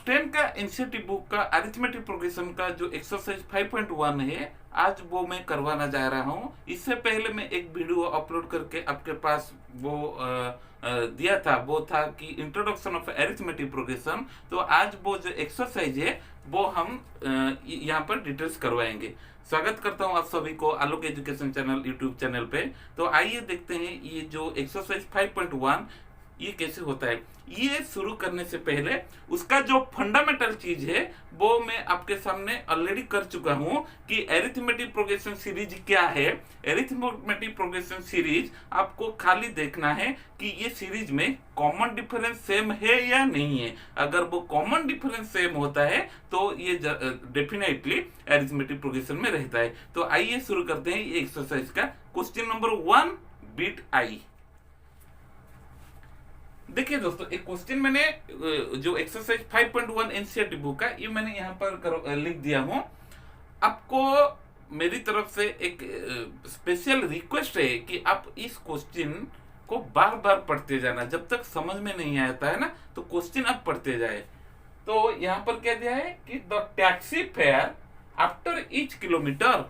Class 10 का NCERT book का arithmetic progression का जो एक्सरसाइज 5.1 है, आज वो मैं करवाना जा रहा हूँ। इससे पहले मैं एक वीडियो अपलोड करके आपके पास वो दिया था, वो था कि इंट्रोडक्शन ऑफ अरिथमेटिक प्रोग्रेशन। तो आज वो जो एक्सरसाइज है वो हम यहाँ पर डिटेल्स करवाएंगे। स्वागत करता हूँ आप सभी को आलोक एजुकेशन चैनल यूट्यूब चैनल पे। तो आइए देखते हैं ये जो एक्सरसाइज 5.1 ये कैसे होता है। ये शुरू करने से पहले उसका जो फंडामेंटल चीज है वो मैं आपके सामने ऑलरेडी कर चुका हूं कि अरिथमेटिक प्रोग्रेशन सीरीज क्या है। अरिथमेटिक प्रोग्रेशन सीरीज आपको खाली देखना है कि ये सीरीज में कॉमन डिफरेंस सेम है या नहीं है। अगर वो कॉमन डिफरेंस सेम होता है तो ये डेफिनेटली अरिथमेटिक प्रोग्रेशन में रहता है। तो आइए शुरू करते हैं ये एक्सरसाइज का। Question number 1 bit I. देखिए दोस्तों, एक क्वेश्चन मैंने जो एक्सरसाइज 5.1 एनसीईआरटी बुक का ये मैंने यहाँ पर लिख दिया हूँ। आपको मेरी तरफ से एक स्पेशल रिक्वेस्ट है कि आप इस क्वेश्चन को बार बार पढ़ते जाना। जब तक समझ में नहीं आता है ना तो क्वेश्चन आप पढ़ते जाए। तो यहाँ पर क्या दिया है कि the taxi fare after each kilometre.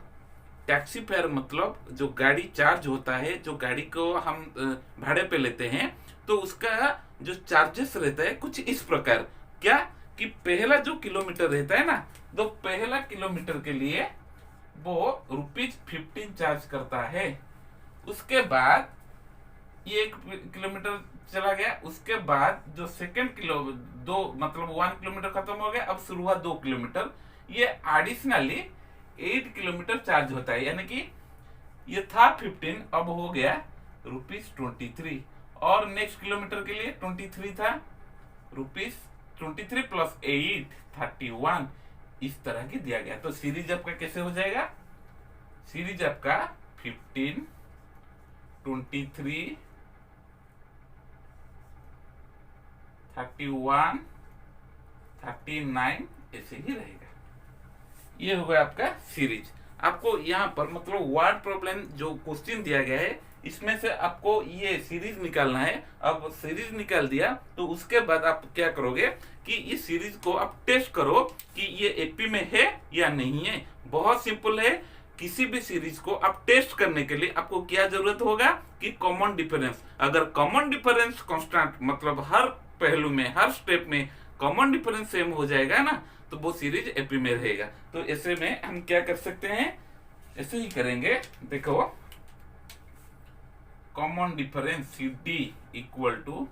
Taxi fare मतलब जो गाड़ी चार्ज होता है, जो गाड़ी को हम भाड़े पे लेते हैं, तो उसका जो चार्जेस रहता है कुछ इस प्रकार। क्या कि पहला जो किलोमीटर रहता है ना, तो पहला किलोमीटर के लिए वो ₹15 चार्ज करता है। उसके बाद ये 1 किलोमीटर चला गया, उसके बाद जो सेकंड दो मतलब 1 किलोमीटर खत्म हो गया, अब शुरू हुआ 2 किलोमीटर। ये एडिशनली 8 किलोमीटर चार्ज होता है, यानी कि ये था 15, अब हो गया ₹23। और नेक्स्ट किलोमीटर के लिए 23 था, ₹23 प्लस 8 31। इस तरह की दिया गया। तो सीरीज आपका कैसे हो जाएगा? सीरीज आपका 15 23 31 39 ऐसे ही रहेगा। ये हो गया आपका सीरीज। आपको यहाँ पर मतलब वर्ड प्रॉब्लम जो क्वेश्चन दिया गया है इसमें से आपको ये सीरीज निकालना है। अब सीरीज निकाल दिया तो उसके बाद आप क्या करोगे कि इस सीरीज को आप टेस्ट करो कि ये एपी में है या नहीं है। बहुत सिंपल है। किसी भी सीरीज को आप टेस्ट करने के लिए आपको क्या जरूरत होगा कि कॉमन डिफरेंस। अगर कॉमन डिफरेंस कांस्टेंट मतलब हर पहलू में हर स्टेप में कॉमन डिफरेंस सेम हो जाएगा ना, तो वो सीरीज एपी में रहेगा। तो ऐसे में हम क्या कर सकते हैं, ऐसे ही करेंगे। देखो, common difference C D equal to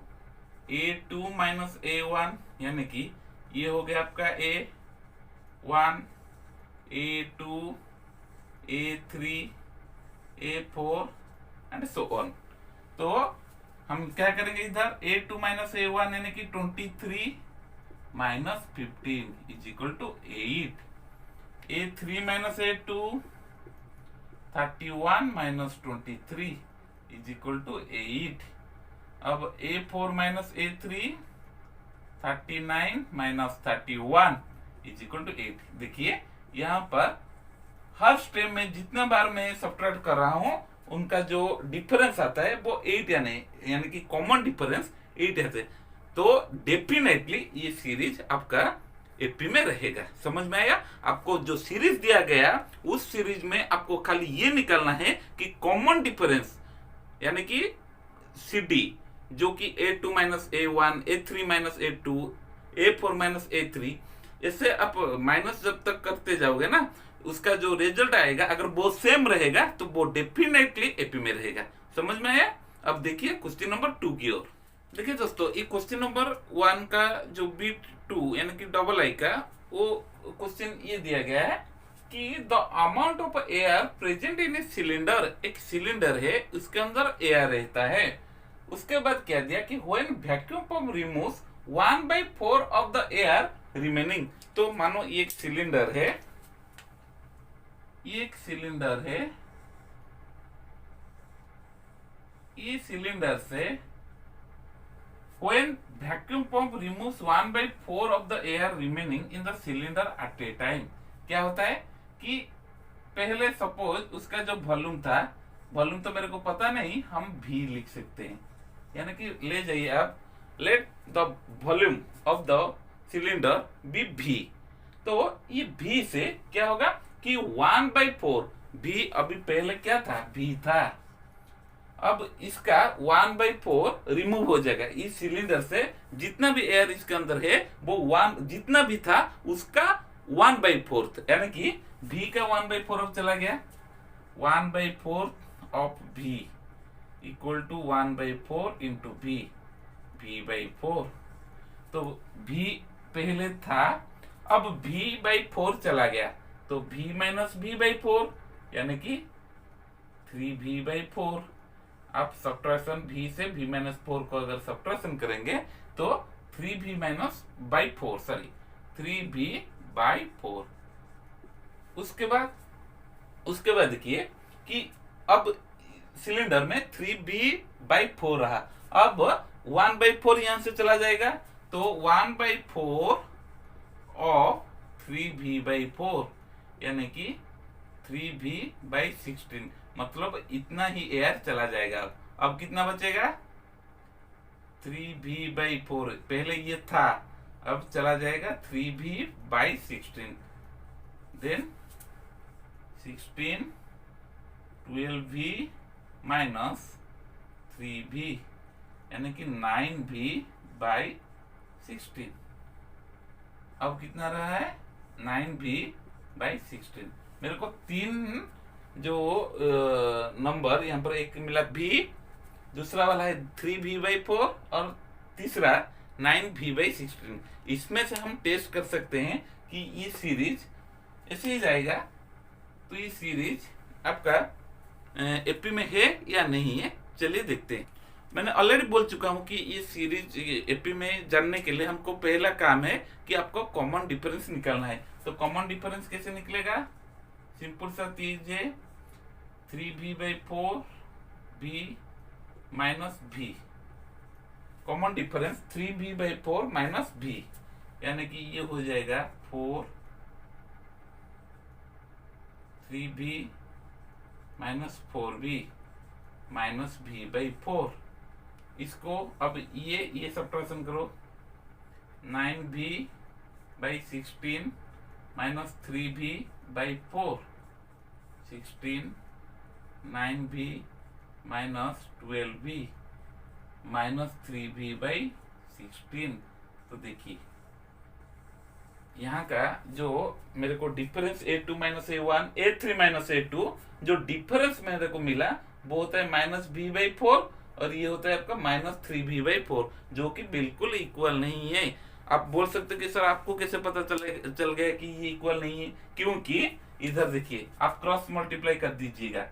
A2 minus A1, यानी कि ये हो गया आपका A1 A2 A3 A4 and so on. तो हम क्या करेंगे इधर A2 माइनस A1 यानी कि 23 minus 15 is equal to 8। A3 minus A2 31 minus 23 is equal to 8। अब A4 minus A3 39 minus 31 is equal to 8। देखिए यहाँ पर हर स्टेप में जितना बार मैं सब्ट्रैक्ट कर रहा हूँ उनका जो डिफरेंस आता है वो 8 यानी कि कॉमन डिफरेंस 8 है। तो डेफिनेटली ये सीरीज आपका एपी में रहेगा। समझ में आया? आपको जो सीरीज दिया गया उस सीरीज में आपको खाली ये निकालना है कि कॉमन डिफरेंस यानी कि सी डी, जो कि A2 minus A1 A3 minus A2 A4 minus A3, ऐसे आप माइनस जब तक करते जाओगे ना उसका जो रिजल्ट आएगा अगर वो सेम रहेगा तो वो डेफिनेटली एपी में रहेगा। समझ में आया? अब देखिए क्वेश्चन नंबर 2 की ओर। देखिए दोस्तों, ये क्वेश्चन नंबर 1 का जो बिट 2 यानी कि डबल आई का वो क्वेश्चन ये दिया गया है कि the amount of air present in a cylinder. एक सिलेंडर है, उसके अंदर एयर रहता है। उसके बाद क्या दिया कि when vacuum pump removes 1/4 of the air remaining. तो मानो ये एक सिलेंडर है, ये एक सिलेंडर है, ये सिलेंडर से when vacuum pump removes 1/4 of the air remaining in the cylinder at a time। क्या होता है कि पहले सपोज उसका जो वॉल्यूम था, वॉल्यूम तो मेरे को पता नहीं, हम भी लिख सकते हैं, यानी कि ले जाइए आप, let the volume of the cylinder be भी। तो ये भी से क्या होगा कि 1/4 भी अभी पहले क्या था, भी था। अब इसका 1/4 रिमूव हो जाएगा। इस सिलेंडर से जितना भी एयर इसके अंदर है वो 1 जितना भी था उसका 1/4, यानी कि भी का 1/4 अब चला गया। 1/4 ऑफ भी इक्वल टू 1/4 इंटू भी/4। तो भी पहले था, अब v/4 चला गया, तो v माइनस v/4 यानी कि 3v/4। आप सब्ट्रैक्शन v से v माइनस 4 को अगर सब्ट्रैक्शन करेंगे तो 3v/4 उसके बाद देखिए कि अब सिलेंडर में 3v/4 रहा। अब 1/4 यहां से चला जाएगा, तो 1/4 ऑफ 3v/4 यानी कि 3v/16, मतलब इतना ही एयर चला जाएगा। अब कितना बचेगा, 3v/4 पहले ये था, अब चला जाएगा 3v/16, then 16 12v minus 3v यानी कि 9v/16। अब कितना रहा है, 9v/16। मेरे को 3 जो नंबर यहाँ पर, एक मिला v, दूसरा वाला है 3v/4 और तीसरा 9v/16। इसमें से हम टेस्ट कर सकते हैं कि ये सीरीज ऐसे ही जाएगा। तो ये सीरीज आपका एपी में है या नहीं है, चलिए देखते हैं। मैंने ऑलरेडी बोल चुका हूं कि ये सीरीज एपी में जानने के लिए हमको पहला काम है कि आपको कॉमन डिफरेंस निकालना है। तो कॉमन डिफरेंस कैसे निकलेगा, सिंपल सा चीज है, 3v/4 v minus v। Common difference 3v/4 minus v, यानी कि ये हो जाएगा 3v minus 4v minus v/4। इसको अब ये सब्ट्रैक्शन करो, 9v/16 minus 3v/4, 16 9v minus 12v minus 3v/16। तो देखिए यहाँ का जो मेरे को difference a2 minus a1 a3 minus a2 जो डिफरेंस मेरे को मिला वो होता है माइनस v/4 और ये होता है आपका माइनस 3v/4, जो कि बिल्कुल इक्वल नहीं है। आप बोल सकते कि सर आपको कैसे पता चल गया कि ये इक्वल नहीं है, क्योंकि इधर देखिए आप क्रॉस मल्टीप्लाई कर दीजिएगा।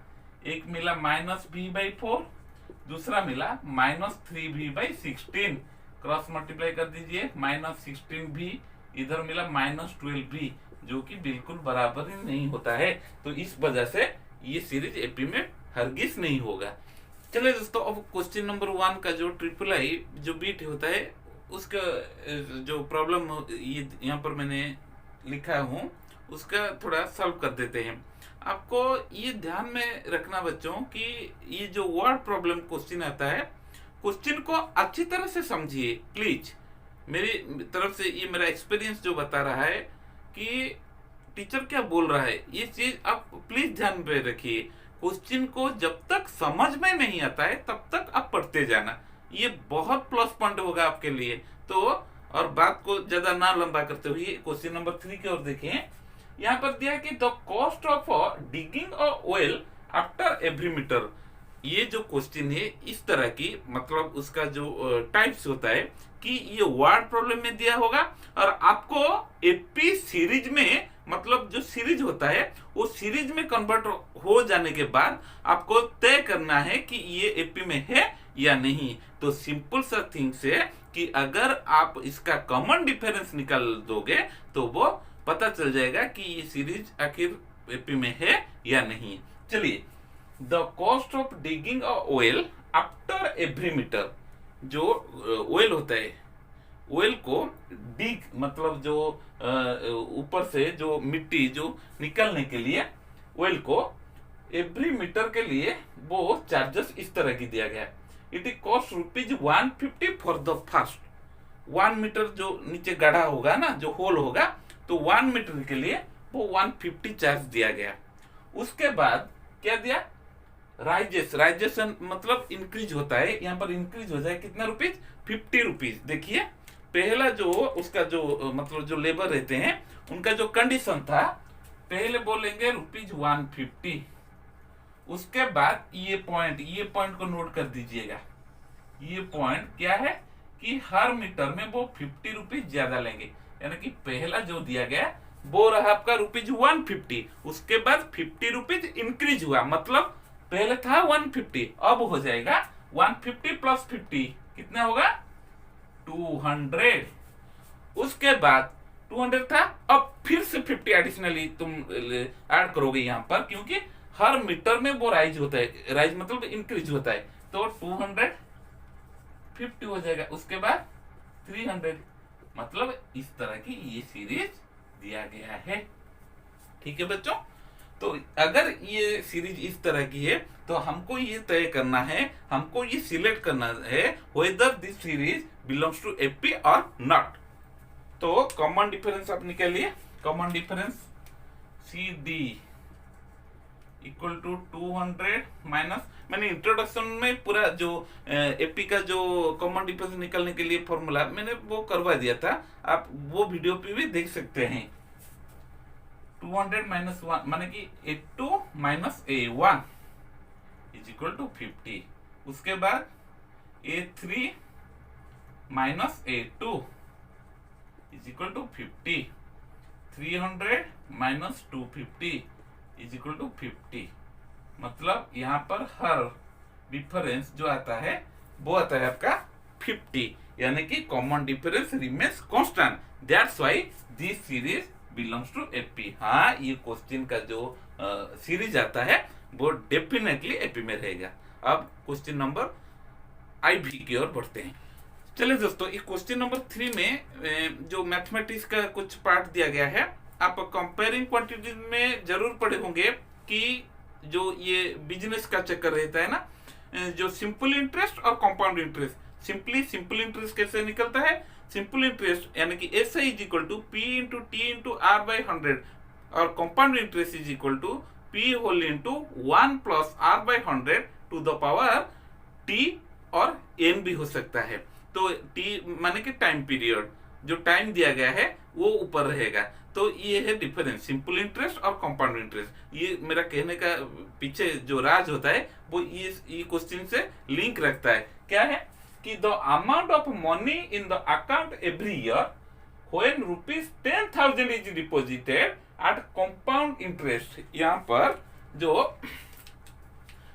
एक मिला माइनस v/4, दूसरा मिला माइनस 3v/16, क्रॉस मल्टीप्लाई कर दीजिए, माइनस 16v, इधर मिला माइनस 12v, जो कि बिल्कुल बराबर ही नहीं होता है। तो इस वजह से ये सीरीज एपी में हरगिज नहीं होगा। चलिए दोस्तों, अब क्वेश्चन नंबर 1 का जो ट्रिपल आई जो बीट होता है उसका जो प्रॉब्लम ये यहाँ पर मैंने लिखा हूँ उसका थोड़ा सॉल्व कर देते हैं। आपको ये ध्यान में रखना बच्चों कि ये जो वर्ड प्रॉब्लम क्वेश्चन आता है, क्वेश्चन को अच्छी तरह से समझिए प्लीज। मेरी तरफ से ये मेरा एक्सपीरियंस जो बता रहा है कि टीचर क्या बोल रहा है, ये चीज आप प्लीज ध्यान में रखिए। क्वेश्चन को जब तक समझ में नहीं आता है तब तक आप पढ़ते जाना, ये बहुत प्लस पॉइंट होगा आपके लिए। तो और बात को ज्यादा ना लंबा करते हुए क्वेश्चन नंबर 3 की ओर देखें। यहाँ पर दिया कि the cost of digging a well after every metre. ये जो क्वेश्चन है इस तरह की, मतलब उसका जो टाइप्स होता है कि ये वर्ड प्रॉब्लम में दिया होगा और आपको एपी सीरीज में, मतलब जो सीरीज होता है वो सीरीज में कन्वर्ट हो जाने के बाद आपको तय करना है कि ये एपी में है या नहीं। तो सिंपल सा थिंग्स है कि अगर आप इसका कॉमन डिफरेंस निकाल दोगे तो वो पता चल जाएगा कि ये सीरीज आखिर एपी में है या नहीं। चलिए, the cost of digging a well after every metre. जो वेल होता है, वेल को डिग मतलब जो ऊपर से जो मिट्टी जो निकलने के लिए वेल को एवरी मीटर के लिए वो चार्जेस इस तरह की दिया गया है। It cost ₹150 for the first. 1 metre जो नीचे गढ़ा होगा ना, जो होल होगा, तो 1 मीटर के लिए वो 150 चार्ज दिया गया। उसके बाद क्या दिया, राइजेशन मतलब इंक्रीज होता है, यहाँ पर इंक्रीज हो जाए कितना रुपीज, 50 रुपीज। देखिए पहला जो उसका जो मतलब जो लेबर रहते हैं उनका जो कंडीशन था, पहले बोलेंगे ₹150। उसके बाद ये पॉइंट को नोट कर दीजिएगा। ये पॉइंट क्या है कि हर मीटर में वो 50 रुपीज ज्यादा लेंगे, यानी कि पहला जो दिया गया वो रहा आपका ₹150। उसके बाद 50 रुपीज इंक्रीज हुआ, मतलब पहले था 150, अब हो जाएगा 150 प्लस 50 कितना होगा 200। उसके बाद 200 था, अब फिर से 50 एडिशनली तुम ऐड करोगे यहाँ पर, क्योंकि हर मीटर में वो राइज होता है, राइज मतलब इंक्रीज होता है, तो 250 हो जाएगा। उसके बाद 300, मतलब इस तरह की ये सीरीज दिया गया है। ठीक है बच्चों, तो अगर ये सीरीज इस तरह की है तो हमको ये तय करना है, हमको ये सिलेक्ट करना है whether this series belongs to AP और नॉट। तो कॉमन डिफरेंस आप निकालिए। Common difference C D equal to 200 minus, मैंने इंट्रोडक्शन में पूरा जो एपी का जो कॉमन डिफरेंस निकालने के लिए फॉर्मूला मैंने वो करवा दिया था, आप वो वीडियो पे भी देख सकते हैं। 200 माइनस 1 माने कि A2 minus A1 is equal to 50। उसके बाद A3 minus A2 is equal to 50। 300 minus 250 is equal to 50। मतलब यहाँ पर हर डिफरेंस जो आता है वो आता है आपका 50, यानी कि common difference remains constant, that's why this series belongs to AP. हाँ, ये क्वेश्चन का जो सीरीज आता है वो डेफिनेटली एपी में रहेगा। अब क्वेश्चन नंबर IV की ओर बढ़ते हैं। चलिए दोस्तों, इस क्वेश्चन नंबर 3 में जो मैथमेटिक्स का कुछ पार्ट दिया गया है, आप कंपेयरिंग क्वांटिटीज में जरूर पढ़े होंगे कि जो ये बिजनेस का चक्कर रहता है ना, जो सिंपल इंटरेस्ट और कंपाउंड इंटरेस्ट। सिंपल इंटरेस्ट कैसे निकलता है, सिंपल इंटरेस्ट यानी कि SI is equal to P into T into R by 100, और compound interest is equal to P whole into 1 plus R by 100 to the power T, और N भी हो सकता है। तो T माने कि टाइम पीरियड, जो टाइम दिया गया है वो ऊपर रहेगा। तो ये है डिफरेंस सिंपल इंटरेस्ट और कंपाउंड इंटरेस्ट। ये मेरा कहने का पीछे जो राज होता है वो ये क्वेश्चन से लिंक रखता है। क्या है कि the amount of money in the account every year when ₹10,000 is deposited at compound interest. यहाँ पर जो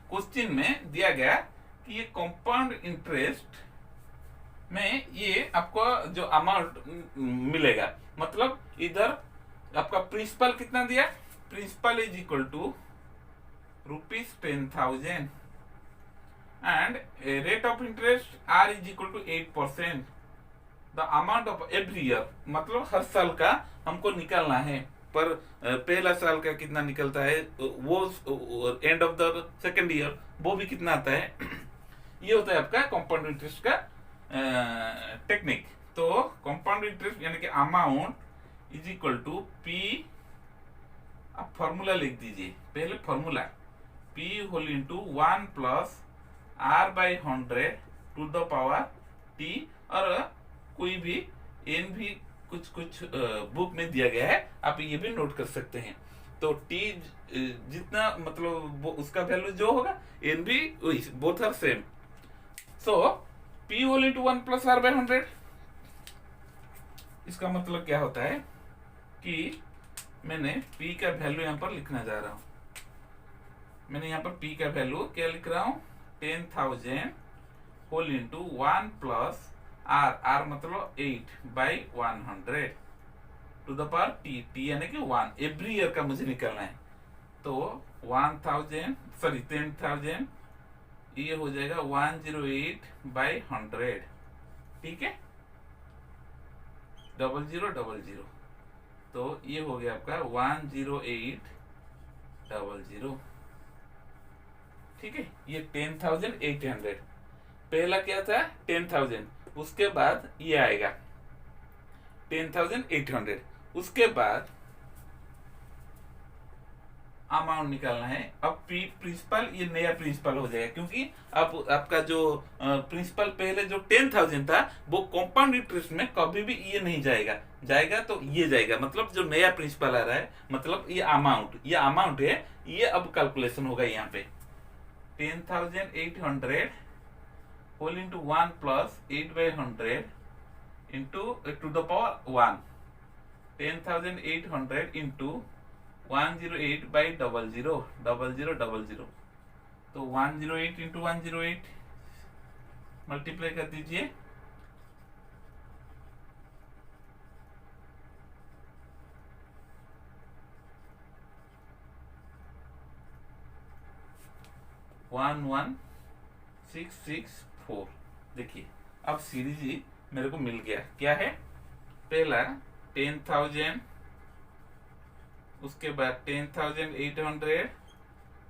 क्वेश्चन में दिया गया कि ये कंपाउंड इंटरेस्ट में ये आपको जो अमाउंट मिलेगा, मतलब इधर आपका प्रिंसिपल कितना दिया, principal is equal to ₹10,000 and rate of interest R is equal to 8%। The amount of every year, मतलब हर साल का हमको निकालना है, पर पहला साल का कितना निकलता है वो end of the second year वो भी कितना आता है। ये होता है आपका कंपाउंड इंटरेस्ट का टेक्निक। तो कंपाउंड इंटरेस्ट यानी कि amount is equal to P, आप फॉर्मूला लिख दीजिए पहले, formula P whole into 1 plus R by 100 to the power T, और कोई भी N भी कुछ बुक में दिया गया है, आप ये भी नोट कर सकते हैं। तो T जितना मतलब वो उसका वैल्यू जो होगा, N भी both are same. So P whole into 1 plus R by 100, इसका मतलब क्या होता है कि मैंने P का वैल्यू यहाँ पर लिखना जा रहा हूँ। मैंने यहाँ पर P का वैल्यू क्या लिख रहा हूँ, 10,000 होल इंटू 1 प्लस R मतलब 8 by 100 to the power T यानी कि 1, एवरी ईयर का मुझे निकालना है। तो 10,000 ये हो जाएगा 108 बाई 100, ठीक है, 0000, तो ये हो गया आपका 10800, ठीक है। ये 10,800 पहला क्या था 10,000, उसके बाद ये आएगा 10,800। उसके बाद अमाउंट निकालना है। अब प्रिंसिपल, ये नया प्रिंसिपल हो जाएगा, क्योंकि अब आपका जो प्रिंसिपल पहले जो 10,000 था वो कंपाउंड इंटरेस्ट में कभी भी ये नहीं जाएगा, जाएगा तो ये जाएगा, मतलब जो नया प्रिंसिपल आ रहा है, मतलब ये अमाउंट है, ये अब कैलकुलेशन होगा यहाँ पे 10,800 whole into 1 plus 8/100 into to the power 1, 10,800 into 108/000000, तो 108 इंटू 108 मल्टीप्लाई कर दीजिए, वन 1664। देखिए अब सीरीज ही मेरे को मिल गया। क्या है? पहला 10,000, उसके बाद 10,800,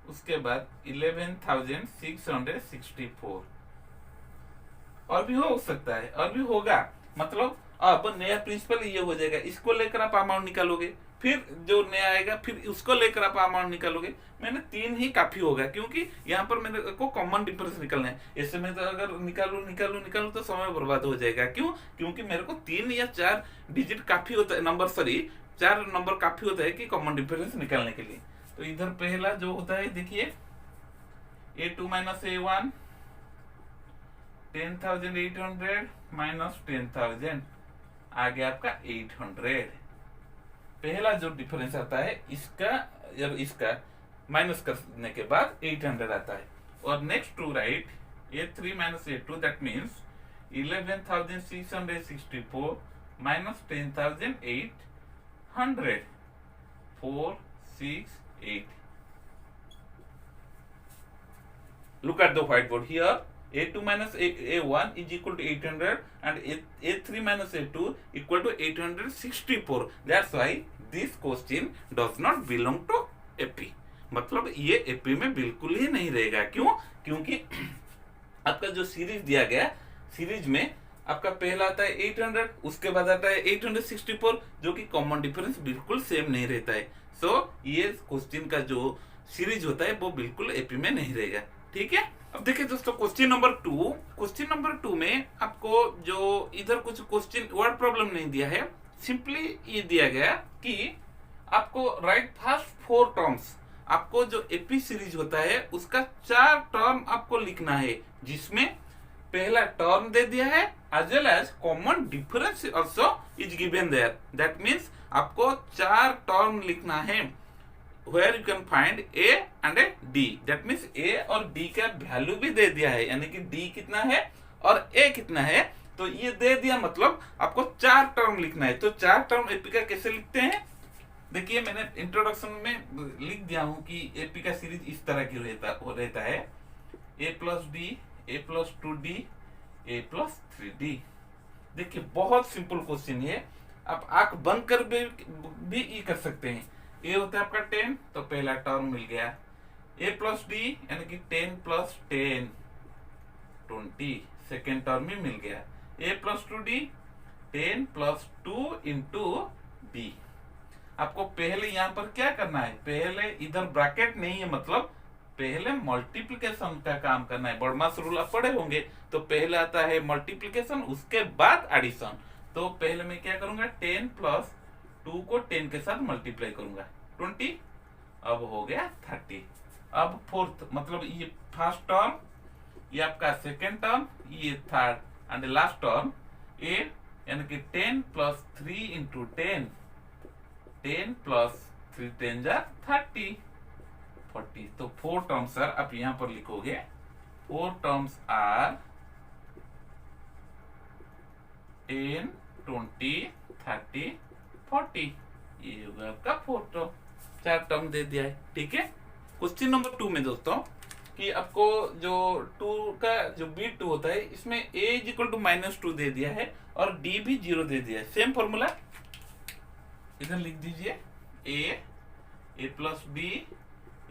उसके बाद 11,664। और भी हो सकता है, और भी होगा, मतलब अब नया प्रिंसिपल ये हो जाएगा। इसको लेकर आप अमाउंट निकालोगे, फिर जो नया आएगा फिर उसको लेकर आप अमाउंट निकालोगे। मैंने 3 ही काफी होगा, क्योंकि यहाँ पर मेरे को कॉमन डिफरेंस निकालना है। ऐसे में तो अगर निकालू तो समय बर्बाद हो जाएगा। क्यों? क्योंकि मेरे को 3 या 4 डिजिट काफी होता है, 4 नंबर काफी होता है कि कॉमन डिफरेंस निकालने के लिए। तो इधर पहला जो होता है, देखिए A2 माइनस A1, 10,800 माइनस 10,000 आ गया आपका 800। पहला जो डिफरेंस आता है इसका माइनस करने के बाद 800 आता है। और next to right A3 minus A2, that means 11,664 minus 10,800, 4, 6, 8। Look at the whiteboard here. A2 minus A1 is equal to 800 and A3 minus A2 equal to 864. That's why this question does not belong to AP. मतलब ये AP में बिल्कुल ही नहीं रहेगा। क्यों? क्योंकि आपका जो सीरीज दिया गया, सीरीज में आपका पहला आता है 800, उसके बाद आता है 864, जो कि कॉमन डिफरेंस बिल्कुल सेम नहीं रहता है। सो ये क्वेश्चन का जो सीरीज होता है वो बिल्कुल एपी में नहीं रहेगा। ठीक है, अब देखिए दोस्तों क्वेश्चन नंबर 2 में आपको जो इधर कुछ क्वेश्चन वर्ड प्रॉब्लम नहीं दिया है, सिंपली ये दिया गया कि आपको राइट फर्स्ट 4 टर्म्स, आपको जो एपी सीरीज होता है उसका 4 टर्म आपको लिखना है, जिसमें पहला टर्म दे दिया है as well as common difference also is given there. That means आपको 4 टर्म लिखना है where you can find A and a D. That means A और D का वैल्यू भी दे दिया है, यानी कि D कितना है और A कितना है, तो ये दे दिया, मतलब आपको 4 टर्म लिखना है। तो 4 टर्म एपी का कैसे लिखते हैं? देखिए मैंने इंट्रोडक्शन में लिख दिया हूं कि एपी का सीरीज इस तरह की रहता है A plus D, A plus 2D, A plus 3D। देखिए बहुत सिंपल क्वेश्चन है, आप आंख बंद कर भी ये कर सकते हैं। A होता है आपका 10, तो पहला टर्म मिल गया। A प्लस D यानी कि 10 प्लस 10 20, सेकेंड टर्म भी मिल गया। A plus 2D 10 plus 2 into D। आपको पहले यहाँ पर क्या करना है, पहले इधर ब्रैकेट नहीं है, मतलब पहले मल्टीप्लिकेशन का काम करना है। बॉडमास रूल आप पढ़े होंगे, तो पहले आता है मल्टीप्लिकेशन, उसके बाद एडिशन। तो पहले मैं क्या करूंगा, 10 प्लस 2 को 10 के साथ मल्टीप्लाई करूंगा 20, अब हो गया 30। अब फोर्थ, मतलब ये फर्स्ट टर्म, ये आपका सेकेंड टर्म, ये थर्ड एंड लास्ट टर्म ए, यानी कि 10 प्लस 3 इंटू 10, 10 प्लस 3 10 जा 30, 40। तो 4 टर्म्स सर आप यहां पर लिखोगे, 4 टर्म्स आर 10 20 30 40। ये होगा आपका 4 टर्म, 4 टर्म दे दिया है। ठीक है, क्वेश्चन नंबर 2 में दोस्तों कि आपको जो 2 का जो B2 होता है, इसमें A इज इक्वल टू -2 दे दिया है और D भी 0 दे दिया है। सेम फॉर्मूला इधर लिख दीजिए, A plus B,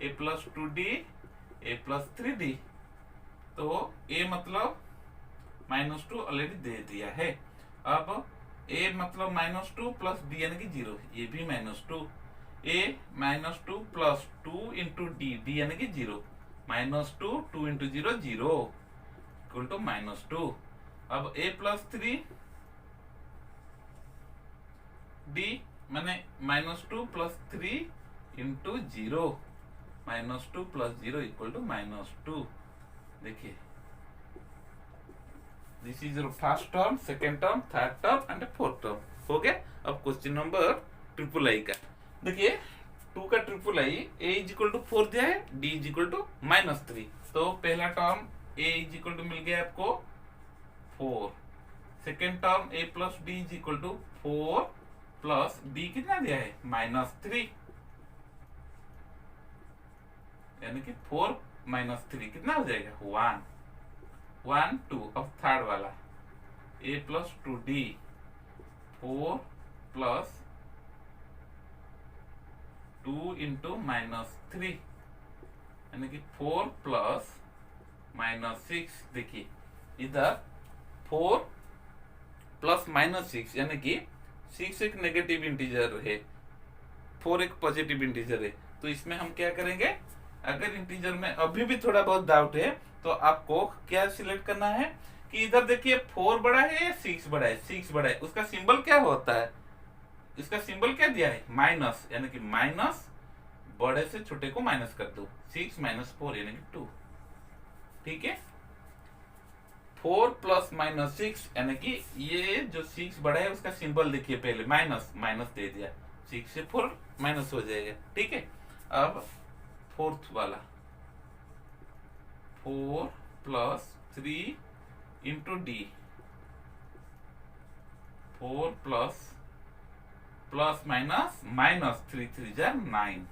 A plus 2D, A plus 3D। तो A मतलब -2 ऑलरेडी दे दिया है। अब ए मतलब -2 प्लस डी यानी कि 0, ये भी -2, ए -2 प्लस 2 इंटू डी, डी यानी कि 0, -2 2 इंटू 0 0 इक्वल टू -2। अब ए प्लस 3 डी माने -2 plus 3 into 0, -2 plus 0 equal to -2। देखिए this is your first term, second term, third term and fourth term हो गया। अब क्वेश्चन नंबर ट्रिपल आई का देखिए, 2 का triple I, A is equal to 4 दिया है, डी इज इक्वल टू -3, तो पहला term A is equal to मिल गया आपको 4, second term A plus D is equal to 4 plus D कितना दिया है -3, यानी कि 4 -3 कितना हो जाएगा 1 1 2। अब थर्ड वाला a plus 2d 4 plus 2 into -3 यानी कि 4 प्लस -6। देखिए इधर 4 प्लस -6 यानी कि 6 एक नेगेटिव इंटीजर है, 4 एक पॉजिटिव इंटीजर है, तो इसमें हम क्या करेंगे, अगर इंटीजर में अभी भी थोड़ा बहुत डाउट है तो आपको क्या सिलेक्ट करना है कि इधर देखिए 4 बड़ा है या 6 बड़ा है, 6 बड़ा है, उसका सिंबल क्या होता है, इसका सिंबल क्या दिया है माइनस, यानी कि माइनस बड़े से छोटे को माइनस कर दो, 6 - 4 यानी कि 2, ठीक है। 4 प्लस -6 यानी कि ये जो 6 बड़ा है उसका सिंबल देखिए, पहले माइनस दे दिया, 6 से 4 माइनस हो जाएगा, ठीक है। अब फोर्थ वाला 4 plus 3 into D, 4 plus minus 3 3 जा 9,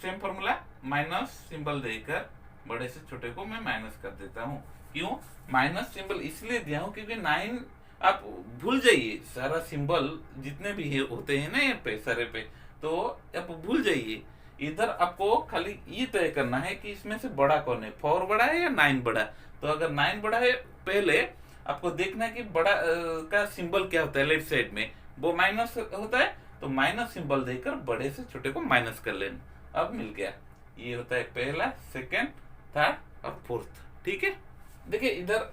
सेम फॉर्मूला, माइनस सिंबल देकर बड़े से छोटे को मैं माइनस कर देता हूँ। क्यों माइनस सिंबल इसलिए दिया हूँ क्योंकि 9 आप भूल जाइए, सारा सिंबल जितने भी होते हैं ना यहाँ पे सारे पे, तो आप भूल जाइए, इधर आपको खाली ये तय करना है कि इसमें से बड़ा कौन है, 4 बड़ा है या 9 बड़ा। तो अगर 9 बड़ा है, पहले आपको देखना है कि बड़ा का सिंबल क्या होता है, लेफ्ट साइड में वो माइनस होता है, तो माइनस सिंबल देकर बड़े से छोटे को माइनस कर लेना। अब मिल गया, ये होता है पहला, सेकेंड, थर्ड और फोर्थ, ठीक है। देखिए इधर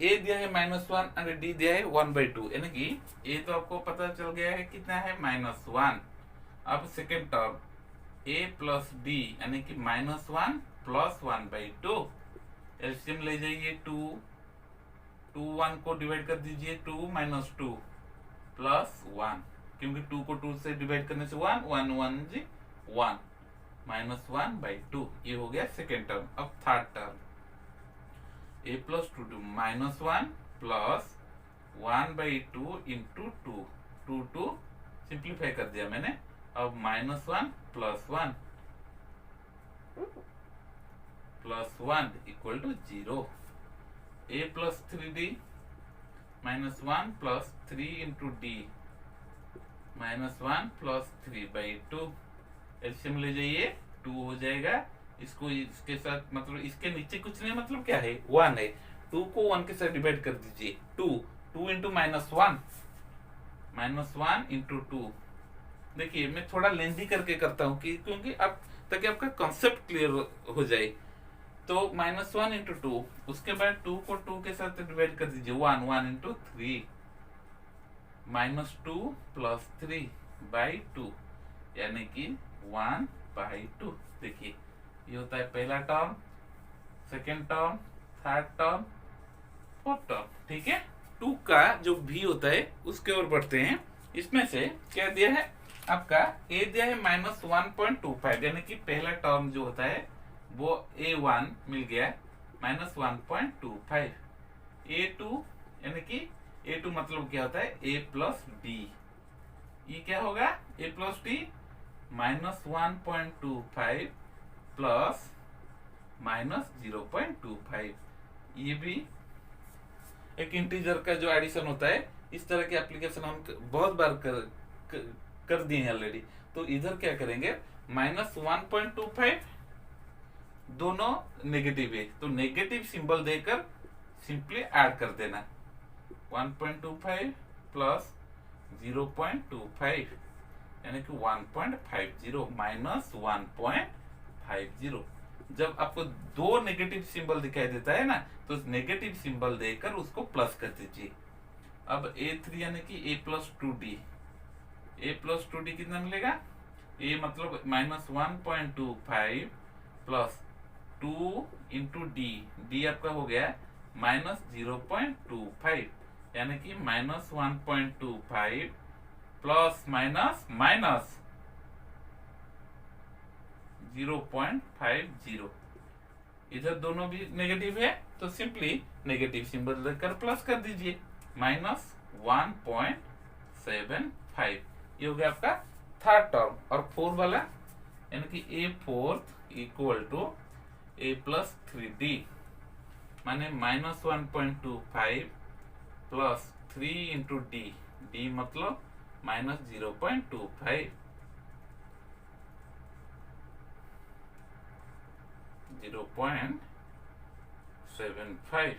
ए दिया है -1 और डी दिया है 1/2, यानी कि ए तो आपको पता चल गया है कितना है -1। अब second term a plus D यानी कि -1 प्लस 1/2, एलसीएम ले जाइए 2 1 को डिवाइड कर दीजिए, 2 - 2 प्लस 1, क्योंकि 2 को 2 से डिवाइड करने से 1 1 1 जी 1, -1/2, ये हो गया सेकेंड टर्म। अब third term a plus 2 -1 plus 1/2 into 2 simplify कर दिया मैंने। अब -1 plus 1 equal to 0, a plus 3d -1 plus 3 into D -1 plus 3/2, LCM ले जाइए 2 हो जाएगा, इसको इसके साथ मतलब इसके नीचे कुछ नहीं, मतलब क्या है 1 है, 2 को 1 के साथ डिवाइड कर दीजिए, 2 इंटू -1 इंटू 2। देखिए मैं थोड़ा लेंथी करके करता हूँ कि क्योंकि अब ताकि आपका कॉन्सेप्ट क्लियर हो जाए। तो -1 इंटू 2, उसके बाद 2 को 2 के साथ डिवाइड कर दीजिए, 1 इंटू 3, -2 प्लस 3/2 यानी कि 1/2। देखिए ये होता है पहला term, second term, third term, fourth term, ठीक है। 2 का जो भी होता है उसके ओर बढ़ते हैं। इसमें से क्या दिया है आपका, ए दिया है -1.25, यानी कि पहला टर्म जो होता है वो a1 मिल गया -1.25, a2 यानी कि a2 मतलब क्या होता है a प्लस डी, ये क्या होगा a प्लस डी -1.25 प्लस -0.25, ये भी एक इंटीजर का जो एडिशन होता है। इस तरह के एप्लीकेशन हम बहुत बार कर दिए हैं ऑलरेडी। तो इधर क्या करेंगे, -1.25 दोनों नेगेटिव है, तो नेगेटिव सिंबल देकर सिंपली ऐड कर देना, 1.25 प्लस 0.25 यानी कि 1.50 माइनस 1.50। जब आपको दो नेगेटिव सिंबल दिखाई देता है ना, तो नेगेटिव सिंबल देकर उसको प्लस कर दीजिए। अब A3 यानी कि A plus 2D, A plus 2D कितना मिलेगा? A मतलब minus 1.25 plus 2 into D, D आपका हो गया माइनस 0.25 यानी कि माइनस 1.25 प्लस माइनस माइनस 0.50। इधर दोनों भी नेगेटिव है तो सिंपली नेगेटिव सिंबल देकर प्लस कर दीजिए, माइनस 1.75। ये हो गया आपका थर्ड टर्म। और 4 वाला यानी कि A4 equal to A plus 3D माने minus 1.25 plus 3 into D, D मतलब माइनस 0.25, 0.75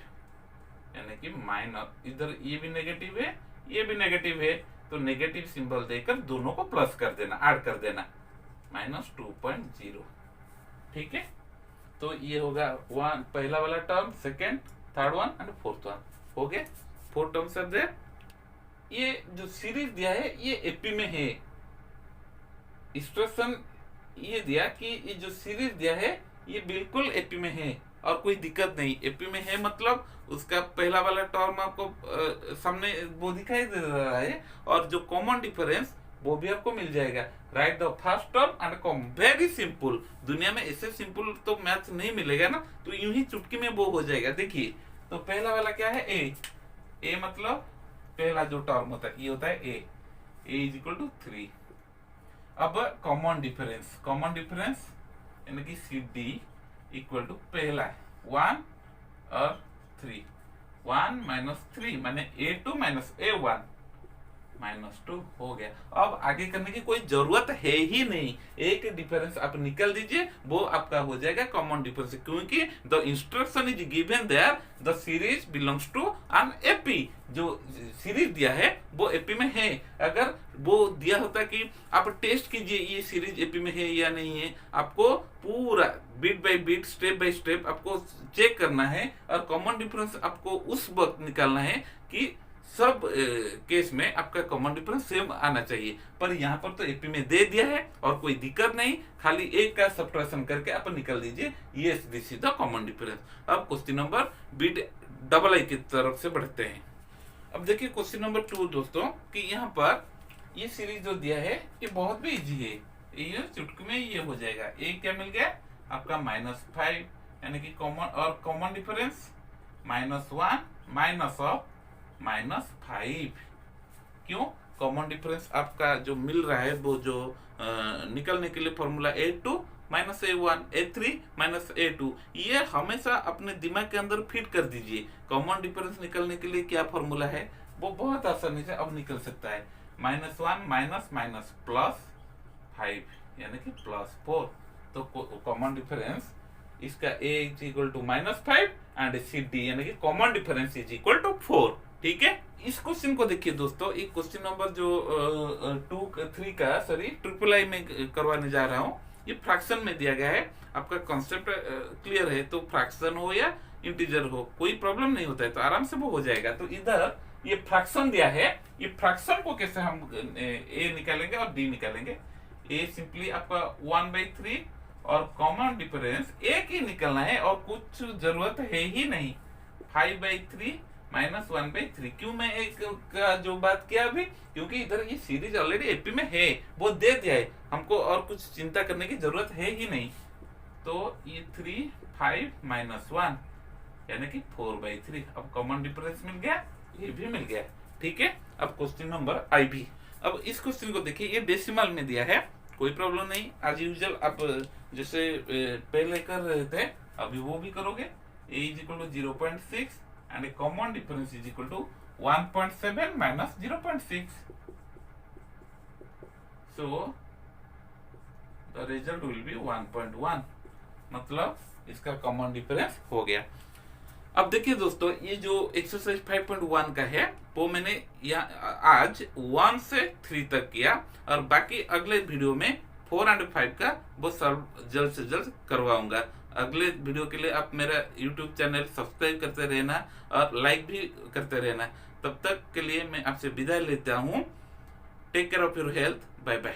यानी कि माइनस, इधर ये भी नेगेटिव है ये भी नेगेटिव है तो नेगेटिव सिंबल देकर दोनों को प्लस कर देना, ऐड कर देना, माइनस 2.0। ठीक है, तो ये होगा वन पहला वाला term, second, third one and fourth one हो गए। 4 टर्म्स आर देयर। ये जो सीरीज दिया है ये एपी में है, इंस्ट्रक्शन ये दिया कि ये जो सीरीज दिया है ये बिल्कुल एपी में है और कोई दिक्कत नहीं। एपी में है मतलब उसका पहला वाला टर्म आपको सामने वो दिखाई दे रहा है और जो कॉमन डिफरेंस वो भी आपको मिल जाएगा। Right the first term and com, very simple. दुनिया में ऐसे सिंपल तो मैथ्स नहीं मिलेगा ना, तो यूं ही चुटकी में वो हो जाएगा। देखिए तो पहला वाला क्या है? ए, ए मतलब पहला जो टर्म होता है ये होता है ए, ए इज इक्वल टू 3। अब कॉमन डिफरेंस, कॉमन डिफरेंस यानी कि सी डी इक्वल टू पहला 1 और 3, 1 माइनस 3 माने A2 माइनस A1 माइनस 2 हो गया। अब आगे करने की कोई जरूरत है ही नहीं, एक डिफरेंस आप निकल दीजिए वो आपका हो जाएगा कॉमन डिफरेंस, क्योंकि the instruction is given there the series belongs to an AP. जो सीरीज दिया है वो एपी में है। अगर वो दिया होता कि आप टेस्ट कीजिए ये सीरीज एपी में है या नहीं है, आपको पूरा beat by beat, step by step आपको चेक करना है और कॉमन डिफरेंस आपको उस वक्त निकालना है कि सब केस में आपका कॉमन डिफरेंस सेम आना चाहिए। पर यहाँ पर तो एपी में दे दिया है और कोई दिक्कत नहीं, खाली एक का सब्ट्रैक्शन करके आप निकाल दीजिए, ये this is the common difference. अब क्वेश्चन नंबर बीट डबल आई की तरफ से बढ़ते हैं। अब देखिए क्वेश्चन नंबर 2 दोस्तों, कि यहाँ पर ये सीरीज जो दिया है ये बहुत भी इजी है, ये चुटकी में ये हो जाएगा। ए क्या मिल गया आपका -5 यानी कि कॉमन, और कॉमन डिफरेंस -1 माइनस ऑफ -5। क्यों? कॉमन डिफरेंस आपका जो मिल रहा है वो जो निकलने के लिए formula A2 minus A1, A3 minus A2, ये हमेशा अपने दिमाग के अंदर फिट कर दीजिए। कॉमन डिफरेंस निकलने के लिए क्या फॉर्मूला है वो बहुत आसानी से अब निकल सकता है, -1 माइनस माइनस प्लस 5 यानी कि +4। तो कॉमन डिफरेंस इसका A is equal to -5 and C D यानी कि common difference is equal to 4। ठीक है, इस क्वेश्चन को देखिए दोस्तों, एक क्वेश्चन नंबर जो 2-3 का सॉरी ट्रिपल आई में करवाने जा रहा हूँ। ये फ्रैक्शन में दिया गया है, आपका कॉन्सेप्ट क्लियर है तो फ्रैक्शन हो या इंटीजर हो कोई प्रॉब्लम नहीं होता है, तो आराम से वो हो जाएगा। तो इधर ये फ्रैक्शन दिया है, ये फ्रैक्शन को कैसे हम ए निकालेंगे और डी निकालेंगे। ए सिंपली आपका 1/3 और कॉमन डिफरेंस एक ही निकलना है और कुछ जरूरत है ही नहीं, 5/3 माइनस 1/3। क्यों मैं एक का जो बात किया अभी, क्योंकि इधर ये सीरीज ऑलरेडी एपी में है, वो दे दिया है, हमको और कुछ चिंता करने की जरूरत है ही नहीं। तो ये 3, 5 माइनस 1 यानी कि 4/3। अब कॉमन डिफरेंस मिल गया, ये भी मिल गया। ठीक है, अब क्वेश्चन नंबर आई भी। अब इस क्वेश्चन को देखिए, ये डेसिमल में दिया है, कोई प्रॉब्लम नहीं, एज यूजुअल आप जैसे पहले कर रहे थे अभी वो भी करोगे। a is equal to 0.6 and a common difference is equal to 1.7 minus 0.6. So the result will be 1.1, मतलब इसका कॉमन डिफरेंस हो गया। अब देखिए दोस्तों, ये जो एक्सरसाइज 5.1 का है वो मैंने आज 1 से 3 तक किया, और बाकी अगले वीडियो में 4 और 5 का वो सॉल्व जल्द से जल्द करवाऊंगा। अगले वीडियो के लिए आप मेरा यूट्यूब चैनल सब्सक्राइब करते रहना और लाइक भी करते रहना। तब तक के लिए मैं आपसे विदाई लेता हूँ। Take care of your health. Bye bye.